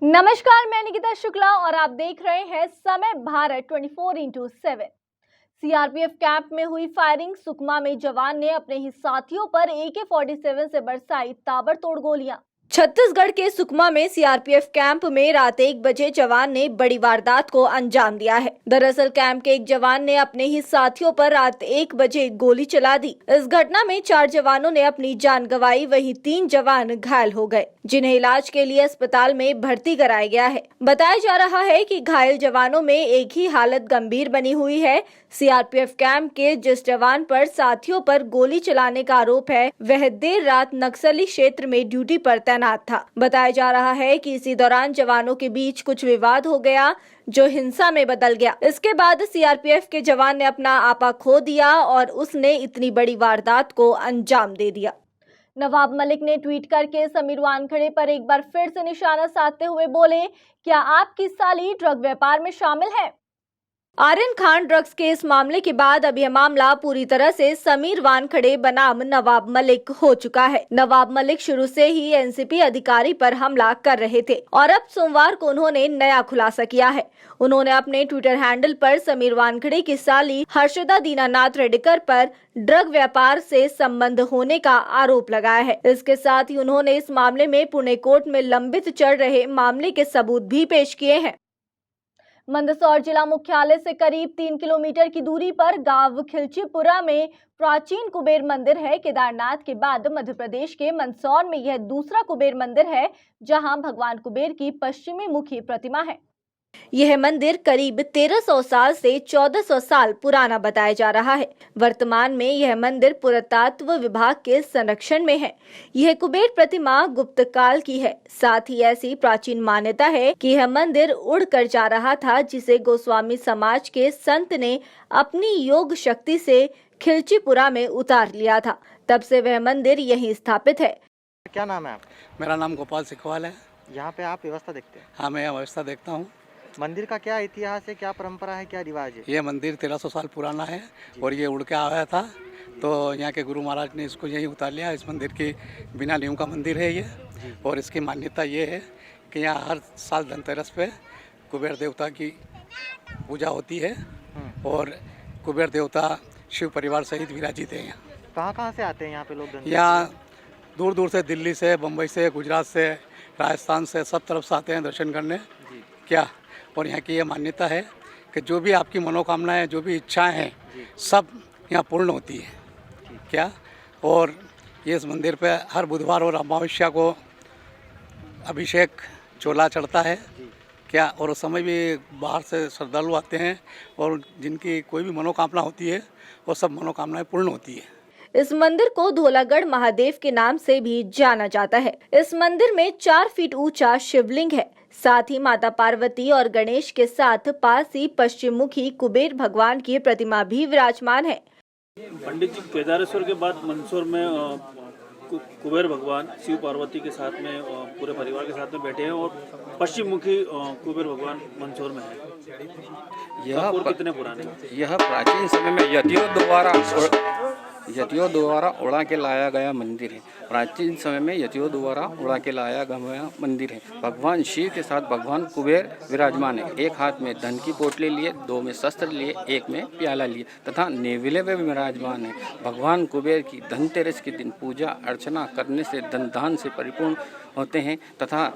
नमस्कार, मैं निकिता शुक्ला और आप देख रहे हैं समय भारत 24x7। सीआरपीएफ कैंप में हुई फायरिंग। सुकमा में जवान ने अपने ही साथियों पर AK-47 से बरसाई ताबड़तोड़ गोलियां। छत्तीसगढ़ के सुकमा में सीआरपीएफ कैंप में रात 1 बजे जवान ने बड़ी वारदात को अंजाम दिया है। दरअसल कैंप के एक जवान ने अपने ही साथियों पर रात 1 बजे गोली चला दी। इस घटना में 4 जवानों ने अपनी जान गंवाई, वहीं 3 जवान घायल हो गए, जिन्हें इलाज के लिए अस्पताल में भर्ती कराया गया है। बताया जा रहा है कि घायल जवानों में एक ही हालत गंभीर बनी हुई है। सीआरपीएफ कैंप के जिस जवान पर साथियों पर गोली चलाने का आरोप है, वह देर रात नक्सली क्षेत्र में ड्यूटी पर तैनात था। बताया जा रहा है कि इसी दौरान जवानों के बीच कुछ विवाद हो गया, जो हिंसा में बदल गया। इसके बाद सीआरपीएफ के जवान ने अपना आपा खो दिया और उसने इतनी बड़ी वारदात को अंजाम दे दिया। नवाब मलिक ने ट्वीट करके समीर वानखेड़े पर एक बार फिर से निशाना साधते हुए बोले, क्या आपकी साली ड्रग व्यापार में शामिल है? आर्यन खान ड्रग्स के इस मामले के बाद अब यह मामला पूरी तरह से समीर वानखेड़े बनाम नवाब मलिक हो चुका है। नवाब मलिक शुरू से ही एनसीपी अधिकारी पर हमला कर रहे थे और अब सोमवार को उन्होंने नया खुलासा किया है। उन्होंने अपने ट्विटर हैंडल पर समीर वानखेड़े की साली हर्षदा दीनानाथ रेड्डीकर पर ड्रग व्यापार से संबंध होने का आरोप लगाया है। इसके साथ ही उन्होंने इस मामले में पुणे कोर्ट में लंबित चल रहे मामले के सबूत भी पेश किए हैं। मंदसौर जिला मुख्यालय से करीब 3 किलोमीटर की दूरी पर गांव खिलचीपुरा में प्राचीन कुबेर मंदिर है। केदारनाथ के बाद मध्य प्रदेश के मंदसौर में यह दूसरा कुबेर मंदिर है, जहां भगवान कुबेर की पश्चिमी मुखी प्रतिमा है। यह मंदिर करीब 1300 साल से 1400 साल पुराना बताया जा रहा है। वर्तमान में यह मंदिर पुरातत्व विभाग के संरक्षण में है। यह कुबेर प्रतिमा गुप्त काल की है। साथ ही ऐसी प्राचीन मान्यता है कि यह मंदिर उड़कर जा रहा था, जिसे गोस्वामी समाज के संत ने अपनी योग शक्ति से खिलचीपुरा में उतार लिया था। तब से वह मंदिर यहीं स्थापित है। क्या नाम है आपका? मेरा नाम गोपाल सिखवाल है। यहाँ पे आप व्यवस्था देखते हैं? हाँ, मैं व्यवस्था देखता हूँ। मंदिर का क्या इतिहास है, क्या परंपरा है, क्या रिवाज है? ये मंदिर 1300 साल पुराना है और ये उड़ के आया था, तो यहाँ के गुरु महाराज ने इसको यहीं उतार लिया। इस मंदिर की बिना नींव का मंदिर है ये, और इसकी मान्यता ये है कि यहाँ हर साल धनतेरस पे कुबेर देवता की पूजा होती है और कुबेर देवता शिव परिवार सहित विराजित है। यहाँ कहाँ से आते हैं यहाँ पे लोग? यहाँ दूर दूर से, दिल्ली से, बम्बई से, गुजरात से, राजस्थान से, सब तरफ से आते हैं दर्शन करने। क्या और यहाँ की ये मान्यता है कि जो भी आपकी मनोकामनाएं, जो भी इच्छाएं हैं, सब यहाँ पूर्ण होती है। क्या और ये इस मंदिर पे हर बुधवार और अमावस्या को अभिषेक चोला चढ़ता है। क्या और उस समय भी बाहर से श्रद्धालु आते हैं और जिनकी कोई भी मनोकामना होती है वो सब मनोकामनाएं पूर्ण होती है। इस मंदिर को धोलागढ़ महादेव के नाम से भी जाना जाता है। इस मंदिर में 4 फीट ऊंचा शिवलिंग है। साथ ही माता पार्वती और गणेश के साथ पास ही पश्चिम मुखी कुबेर भगवान की प्रतिमा भी विराजमान है। पंडित जी, केदारेश्वर के बाद मंदसौर में कुबेर भगवान शिव पार्वती के साथ में पूरे परिवार के साथ में बैठे हैं और पश्चिम मुखी कुबेर भगवान मंदसौर में है। यह कितने पुराने? यह प्राचीन समय में यतियों द्वारा उड़ा के लाया गया मंदिर है। प्राचीन समय में यतियों द्वारा उड़ा के लाया गया मंदिर है। भगवान शिव के साथ भगवान कुबेर विराजमान है। एक हाथ में धन की पोटली लिए, 2 में शस्त्र लिए, 1 में प्याला लिए तथा नेवले में विराजमान है। भगवान कुबेर की धनतेरस के दिन पूजा अर्चना करने से धन धान से परिपूर्ण होते हैं तथा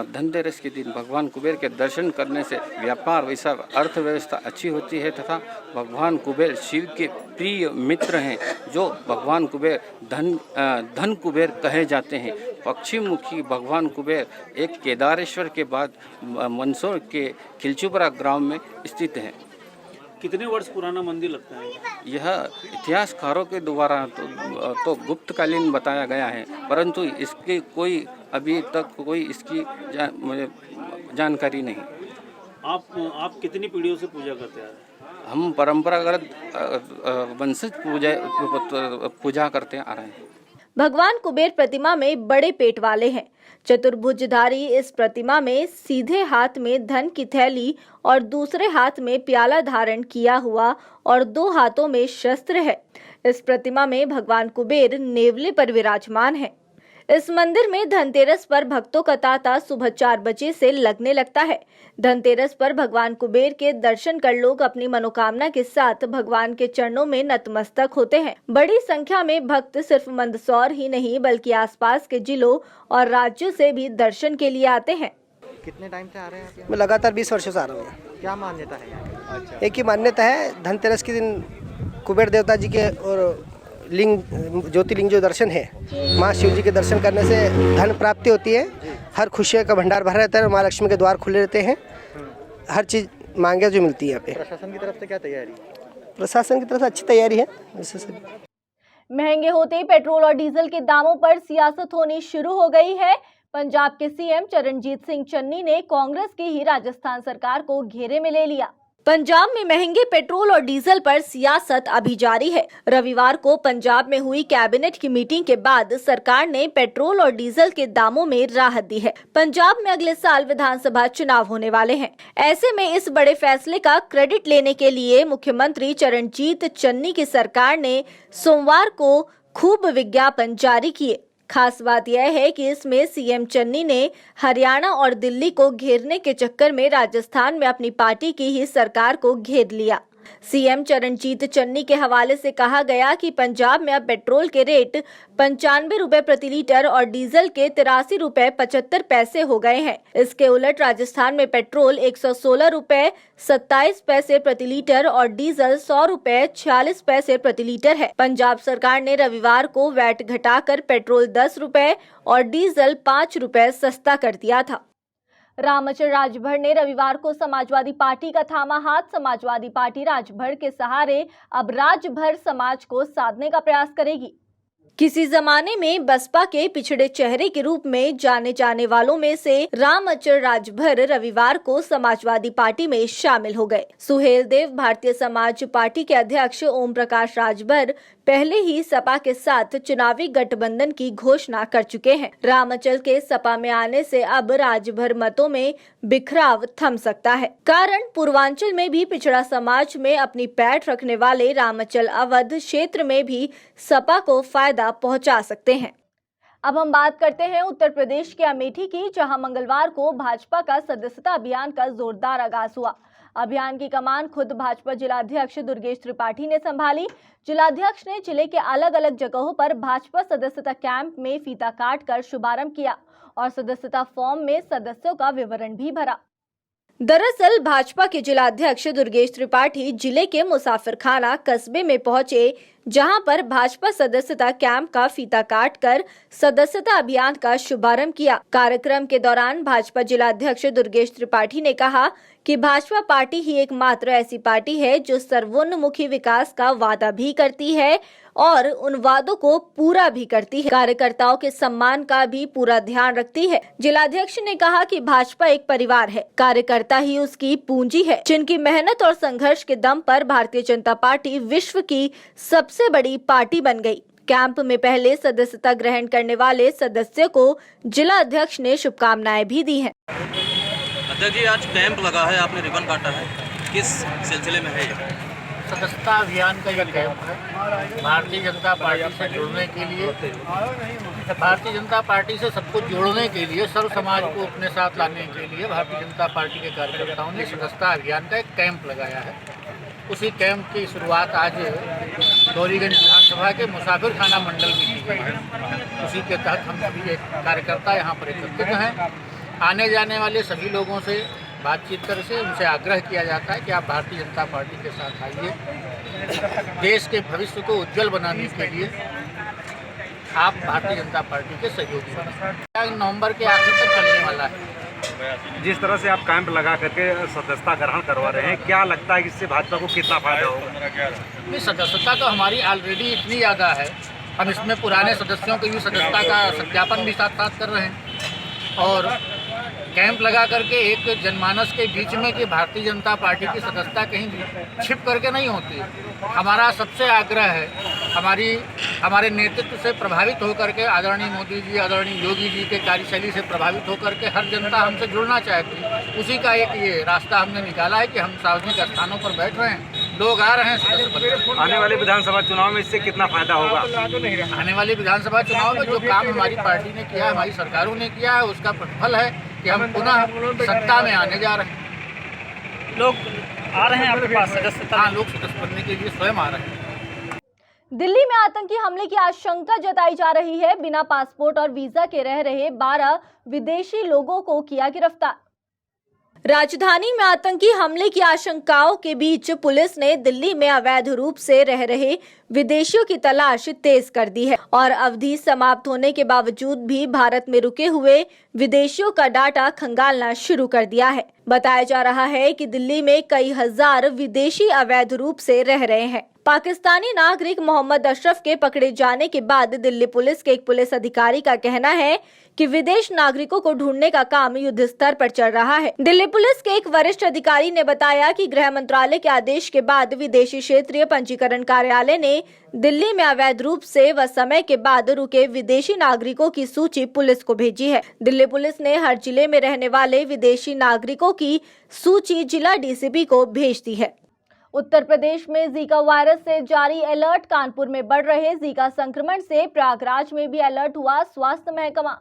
धनतेरस के दिन भगवान कुबेर के दर्शन करने से व्यापार वैसा अर्थव्यवस्था अच्छी होती है तथा भगवान कुबेर शिव के प्रिय मित्र हैं, जो भगवान कुबेर धन कुबेर कहे जाते हैं। पश्चिम मुखी भगवान कुबेर एक केदारेश्वर के बाद मंदसौर के खिलचीपुरा ग्राम में स्थित है। कितने वर्ष पुराना मंदिर लगता है? यह इतिहासकारों के द्वारा तो गुप्तकालीन बताया गया है, परंतु इसकी कोई अभी तक कोई इसकी मुझे जानकारी नहीं। आप कितनी पीढ़ियों से पूजा करते हैं? हम परंपरागत वंशज पूजा करते आ रहे हैं। भगवान कुबेर प्रतिमा में बड़े पेट वाले हैं। चतुर्भुजधारी इस प्रतिमा में सीधे हाथ में धन की थैली और दूसरे हाथ में प्याला धारण किया हुआ और 2 हाथों में शस्त्र है। इस प्रतिमा में भगवान कुबेर नेवले पर विराजमान है। इस मंदिर में धनतेरस पर भक्तों का तांता सुबह 4 बजे से लगने लगता है। धनतेरस पर भगवान कुबेर के दर्शन कर लोग अपनी मनोकामना के साथ भगवान के चरणों में नतमस्तक होते हैं। बड़ी संख्या में भक्त सिर्फ मंदसौर ही नहीं बल्कि आसपास के जिलों और राज्यों से भी दर्शन के लिए आते हैं। कितने टाइम से आ रहे हैं आप यहाँ? मैं लगातार 20 वर्षों से आ रहा हूँ यहाँ। क्या मान्यता है यहाँ की? एक ही मान्यता है, धनतेरस के दिन कुबेर देवता जी के और लिंग ज्योतिर्लिंग जो दर्शन है, माँ शिव जी के दर्शन करने से धन प्राप्ति होती है। हर खुशियों का भंडार भरा रहता है, माँ लक्ष्मी के द्वार खुले रहते हैं, हर चीज़ मांगे जो मिलती है यहाँ पे। प्रशासन की तरफ से क्या तैयारी? प्रशासन की तरफ से अच्छी तैयारी है। महंगे होते ही पेट्रोल और डीजल के दामों पर सियासत होनी शुरू हो गई है। पंजाब के सीएम चरणजीत सिंह चन्नी ने कांग्रेस की ही राजस्थान सरकार को घेरे में ले लिया। पंजाब में महंगे पेट्रोल और डीजल पर सियासत अभी जारी है। रविवार को पंजाब में हुई कैबिनेट की मीटिंग के बाद सरकार ने पेट्रोल और डीजल के दामों में राहत दी है। पंजाब में अगले साल विधानसभा चुनाव होने वाले हैं। ऐसे में इस बड़े फैसले का क्रेडिट लेने के लिए मुख्यमंत्री चरणजीत चन्नी की सरकार ने सोमवार को खूब विज्ञापन जारी किए। खास बात यह है कि इसमें सीएम चन्नी ने हरियाणा और दिल्ली को घेरने के चक्कर में राजस्थान में अपनी पार्टी की ही सरकार को घेर लिया। सीएम चरणजीत चन्नी के हवाले से कहा गया कि पंजाब में अब पेट्रोल के रेट 95 रुपए प्रति लीटर और डीजल के 83 रुपए 75 पैसे हो गए हैं। इसके उलट राजस्थान में पेट्रोल 116 रुपए 27 पैसे प्रति लीटर और डीजल 100 रुपए 46 पैसे प्रति लीटर है। पंजाब सरकार ने रविवार को वैट घटाकर पेट्रोल 10 रुपए और डीजल 5 रुपए सस्ता कर दिया था। रामचर राजभर ने रविवार को समाजवादी पार्टी का थामा हाथ। समाजवादी पार्टी राजभर के सहारे अब राजभर समाज को साधने का प्रयास करेगी। किसी जमाने में बसपा के पिछड़े चेहरे के रूप में जाने जाने वालों में से रामचर राजभर रविवार को समाजवादी पार्टी में शामिल हो गए। सुहेल देव भारतीय समाज पार्टी के अध्यक्ष ओम प्रकाश राजभर पहले ही सपा के साथ चुनावी गठबंधन की घोषणा कर चुके हैं। रामचल के सपा में आने से अब राजभर मतों में बिखराव थम सकता है। कारण पूर्वांचल में भी पिछड़ा समाज में अपनी पैठ रखने वाले रामचल अवध क्षेत्र में भी सपा को फायदा पहुंचा सकते हैं। अब हम बात करते हैं उत्तर प्रदेश के अमेठी की, जहां मंगलवार को भाजपा का सदस्यता अभियान का जोरदार आगाज हुआ। अभियान की कमान खुद भाजपा जिलाध्यक्ष दुर्गेश त्रिपाठी ने संभाली। जिलाध्यक्ष ने जिले के अलग अलग जगहों पर भाजपा सदस्यता कैंप में फीता काट कर शुभारंभ किया और सदस्यता फॉर्म में सदस्यों का विवरण भी भरा। दरअसल भाजपा के जिलाध्यक्ष दुर्गेश त्रिपाठी जिले के मुसाफिरखाना कस्बे में पहुंचे, जहां पर भाजपा सदस्यता कैंप का फीता काटकर सदस्यता अभियान का शुभारंभ किया। कार्यक्रम के दौरान भाजपा जिलाध्यक्ष दुर्गेश त्रिपाठी ने कहा कि भाजपा पार्टी ही एकमात्र ऐसी पार्टी है जो सर्वोन्मुखी विकास का वादा भी करती है और उन वादों को पूरा भी करती है। कार्यकर्ताओं के सम्मान का भी पूरा ध्यान रखती है। जिलाध्यक्ष ने कहा कि भाजपा एक परिवार है, कार्यकर्ता ही उसकी पूंजी है, जिनकी मेहनत और संघर्ष के दम पर भारतीय जनता पार्टी विश्व की सबसे बड़ी पार्टी बन गई। कैंप में पहले सदस्यता ग्रहण करने वाले सदस्यों को जिला अध्यक्ष ने शुभकामनाएं भी दी हैं। अध्यक्ष जी, आज कैंप लगा है, आपने रिबन काटा है, किस सिलसिले में है ये? सदस्यता अभियान का ये कैंप है भारतीय जनता पार्टी से जुड़ने के लिए, भारतीय जनता पार्टी से सबको जोड़ने के लिए, सर्व समाज को अपने साथ लाने के लिए भारतीय जनता पार्टी के कार्यकर्ताओं ने सदस्यता अभियान का एक कैंप लगाया है। उसी कैंप की शुरुआत आज गौरीगंज विधानसभा के मुसाफिरखाना मंडल में की गई है। उसी के तहत हम सभी कार्यकर्ता यहाँ पर एकत्रित हैं। आने जाने वाले सभी लोगों से बातचीत कर से उनसे आग्रह किया जाता है कि आप भारतीय जनता पार्टी के साथ आइए। देश के भविष्य को उज्जवल बनाने के लिए आप भारतीय जनता पार्टी के सहयोगी बनें। नवंबर के आखिर तक चलने वाला है। जिस तरह से आप कैंप लगा करके सदस्यता ग्रहण करवा रहे हैं, क्या लगता है कि इससे भाजपा को कितना फायदा होगा? सदस्यता तो हमारी ऑलरेडी इतनी ज़्यादा है, हम इसमें पुराने सदस्यों की भी सदस्यता का सत्यापन भी साथ साथ कर रहे हैं और कैंप लगा करके एक जनमानस के बीच में कि भारतीय जनता पार्टी की सदस्यता कहीं छिप करके नहीं होती। हमारा सबसे आग्रह है, हमारे नेतृत्व से प्रभावित होकर के आदरणीय मोदी जी, आदरणीय योगी जी के कार्यशैली से प्रभावित होकर के हर जनता हमसे जुड़ना चाहती है। उसी का एक ये रास्ता हमने निकाला है कि हम सार्वजनिक स्थानों पर बैठ रहे हैं लोग आ रहे हैं सदस्य बनकर। आने वाले विधानसभा चुनाव में इससे कितना फायदा होगा? आने वाले विधानसभा चुनाव में जो काम हमारी पार्टी ने किया है, हमारी सरकारों ने किया है, उसका प्रतिफल है कि हम पुनः सत्ता में आने जा रहे हैं। लोग आ रहे हैं आपके पास सदस्यता? हाँ, लोग सदस्य बनने के लिए स्वयं आ रहे हैं। दिल्ली में आतंकी हमले की आशंका जताई जा रही है। बिना पासपोर्ट और वीजा के रह रहे 12 विदेशी लोगों को किया गिरफ्तार। राजधानी में आतंकी हमले की आशंकाओं के बीच पुलिस ने दिल्ली में अवैध रूप से रह रहे विदेशियों की तलाश तेज कर दी है और अवधि समाप्त होने के बावजूद भी भारत में रुके हुए विदेशियों का डाटा खंगालना शुरू कर दिया है। बताया जा रहा है कि दिल्ली में कई हजार विदेशी अवैध रूप से रह रहे हैं। पाकिस्तानी नागरिक मोहम्मद अशरफ के पकड़े जाने के बाद दिल्ली पुलिस के एक पुलिस अधिकारी का कहना है कि विदेश नागरिकों को ढूंढने का काम युद्ध स्तर पर चल रहा है। दिल्ली पुलिस के एक वरिष्ठ अधिकारी ने बताया कि गृह मंत्रालय के आदेश के बाद विदेशी क्षेत्रीय पंजीकरण कार्यालय ने दिल्ली में अवैध रूप से व समय के बाद रुके विदेशी नागरिकों की सूची पुलिस को भेजी है। दिल्ली पुलिस ने हर जिले में रहने वाले विदेशी नागरिकों की सूची जिला डीसीपी को भेज दी है। उत्तर प्रदेश में जीका वायरस से जारी अलर्ट। कानपुर में बढ़ रहे जीका संक्रमण से प्रयागराज में भी अलर्ट हुआ स्वास्थ्य महकमा।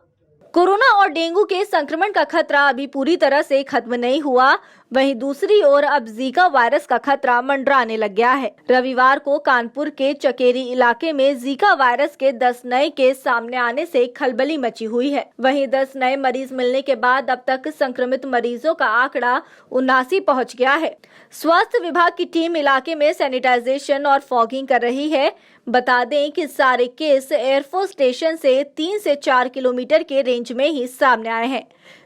कोरोना और डेंगू के संक्रमण का खतरा अभी पूरी तरह से खत्म नहीं हुआ, वहीं दूसरी ओर अब जीका वायरस का खतरा मंडराने लग गया है। रविवार को कानपुर के चकेरी इलाके में जीका वायरस के 10 नए केस सामने आने से खलबली मची हुई है। वहीं 10 नए मरीज मिलने के बाद अब तक संक्रमित मरीजों का आंकड़ा 79 पहुंच गया है। स्वास्थ्य विभाग की टीम इलाके में सैनिटाइजेशन और फॉगिंग कर रही है। बता दें कि सारे केस एयरफोर्स स्टेशन से 3 से 4 किलोमीटर के रेंज में ही सामने आए हैं।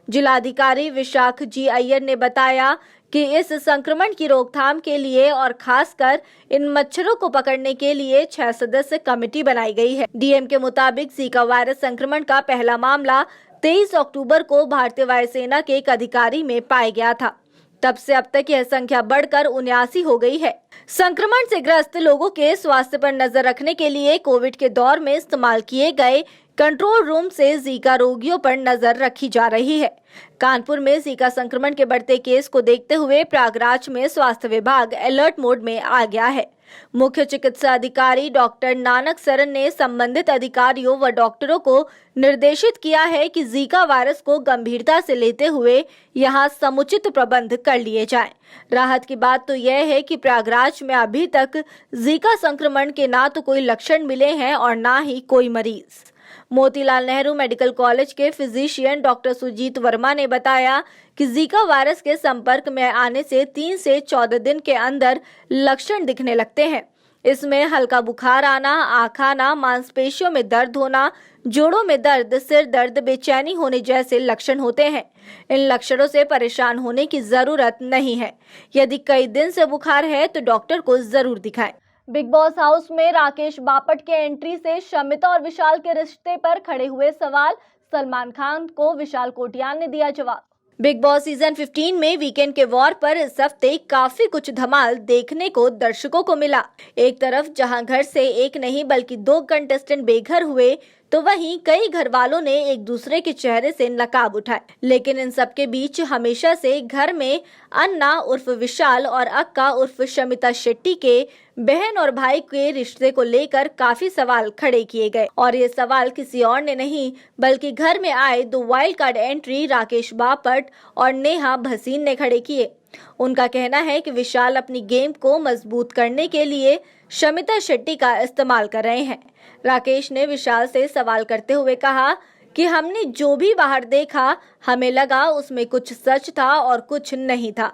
जिलाधिकारी विशाख जी अय्यर ने बताया कि इस संक्रमण की रोकथाम के लिए और खासकर इन मच्छरों को पकड़ने के लिए 6 सदस्य कमेटी बनाई गई है। डीएम के मुताबिक जीका वायरस संक्रमण का पहला मामला 23 अक्टूबर को भारतीय वायुसेना के एक अधिकारी में पाया गया था। तब से अब तक यह संख्या बढ़कर 79 हो गई है। संक्रमण से ग्रस्त लोगों के स्वास्थ्य पर नजर रखने के लिए कोविड के दौर में इस्तेमाल किए गए कंट्रोल रूम से जीका रोगियों पर नजर रखी जा रही है। कानपुर में जीका संक्रमण के बढ़ते केस को देखते हुए प्रयागराज में स्वास्थ्य विभाग अलर्ट मोड में आ गया है। मुख्य चिकित्सा अधिकारी डॉक्टर नानक सरन ने संबंधित अधिकारियों व डॉक्टरों को निर्देशित किया है कि जीका वायरस को गंभीरता से लेते हुए यहां समुचित प्रबंध कर लिए जाएं। राहत की बात तो यह है कि प्रयागराज में अभी तक जीका संक्रमण के ना तो कोई लक्षण मिले हैं और ना ही कोई मरीज। मोतीलाल नेहरू मेडिकल कॉलेज के फिजिशियन डॉक्टर सुजीत वर्मा ने बताया कि जीका वायरस के संपर्क में आने से 3 से 14 दिन के अंदर लक्षण दिखने लगते हैं। इसमें हल्का बुखार आना, आँख आना, मांसपेशियों में दर्द होना, जोड़ों में दर्द, सिर दर्द, बेचैनी होने जैसे लक्षण होते हैं। इन लक्षणों से परेशान होने की जरूरत नहीं है। यदि कई दिन से बुखार है तो डॉक्टर को जरूर दिखाएं। बिग बॉस हाउस में राकेश बापट के एंट्री से शमिता और विशाल के रिश्ते पर खड़े हुए सवाल। सलमान खान को विशाल कोटियान ने दिया जवाब। बिग बॉस सीजन 15 में वीकेंड के वॉर पर इस हफ्ते काफी कुछ धमाल देखने को दर्शकों को मिला। एक तरफ जहां घर से एक नहीं बल्कि 2 कंटेस्टेंट बेघर हुए, तो वहीं कई घर वालों ने एक दूसरे के चेहरे से नकाब उठाए। लेकिन इन सब के बीच हमेशा से घर में अन्ना उर्फ विशाल और अक्का उर्फ शमिता शेट्टी के बहन और भाई के रिश्ते को लेकर काफी सवाल खड़े किए गए और ये सवाल किसी और ने नहीं बल्कि घर में आए 2 wild card entry Rakesh Bapat और नेहा भसीन ने खड़े किए। उनका कहना है कि विशाल अपनी गेम को मजबूत करने के लिए शमिता शेट्टी का इस्तेमाल कर रहे हैं। राकेश ने विशाल से सवाल करते हुए कहा कि हमने जो भी बाहर देखा हमें लगा उसमें कुछ सच था और कुछ नहीं था।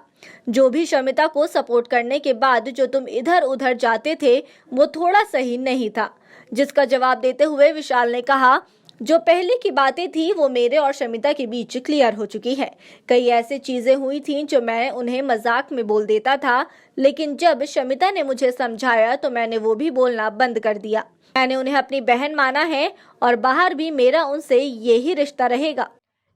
जो भी शमिता को सपोर्ट करने के बाद जो तुम इधर उधर जाते थे वो थोड़ा सही नहीं था। जिसका जवाब देते हुए विशाल ने कहा जो पहले की बातें थी वो मेरे और शमिता के बीच क्लियर हो चुकी है। कई ऐसी चीजें हुई थी जो मैं उन्हें मजाक में बोल देता था, लेकिन जब शमिता ने मुझे समझाया तो मैंने वो भी बोलना बंद कर दिया। मैंने उन्हें अपनी बहन माना है और बाहर भी मेरा उनसे यही रिश्ता रहेगा।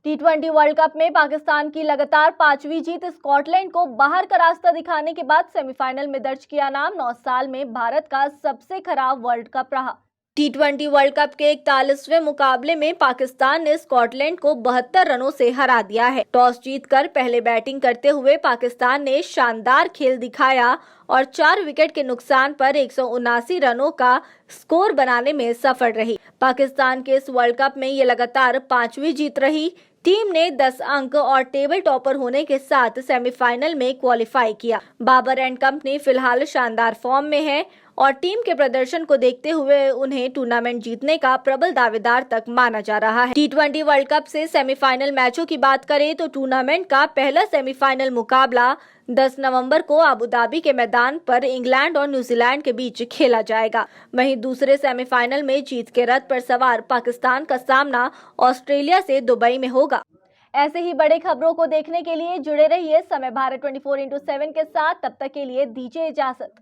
T20 वर्ल्ड कप में पाकिस्तान की लगातार 5वीं जीत स्कॉटलैंड को बाहर का रास्ता दिखाने के बाद सेमीफाइनल में दर्ज किया नाम। 9 साल में भारत का सबसे खराब वर्ल्ड कप रहा। T20 वर्ल्ड कप के 41वें मुकाबले में पाकिस्तान ने स्कॉटलैंड को 72 रनों से हरा दिया है। टॉस जीतकर पहले बैटिंग करते हुए पाकिस्तान ने शानदार खेल दिखाया और 4 विकेट के नुकसान पर 179 रनों का स्कोर बनाने में सफल रही। पाकिस्तान के इस वर्ल्ड कप में ये लगातार 5वीं जीत रही। टीम ने 10 अंक और टेबल टॉपर होने के साथ सेमीफाइनल में क्वालिफाई किया। बाबर एंड कंपनी फिलहाल शानदार फॉर्म में है और टीम के प्रदर्शन को देखते हुए उन्हें टूर्नामेंट जीतने का प्रबल दावेदार तक माना जा रहा है। T20 वर्ल्ड कप से सेमीफाइनल मैचों की बात करें तो टूर्नामेंट का पहला सेमीफाइनल मुकाबला 10 नवंबर को अबू धाबी के मैदान पर इंग्लैंड और न्यूजीलैंड के बीच खेला जाएगा। वहीं दूसरे सेमीफाइनल में जीत के रथ पर सवार पाकिस्तान का सामना ऑस्ट्रेलिया से दुबई में होगा। ऐसे ही बड़े खबरों को देखने के लिए जुड़े रहिए समय भारत 24/7 के साथ। तब तक के लिए दीजिए इजाजत।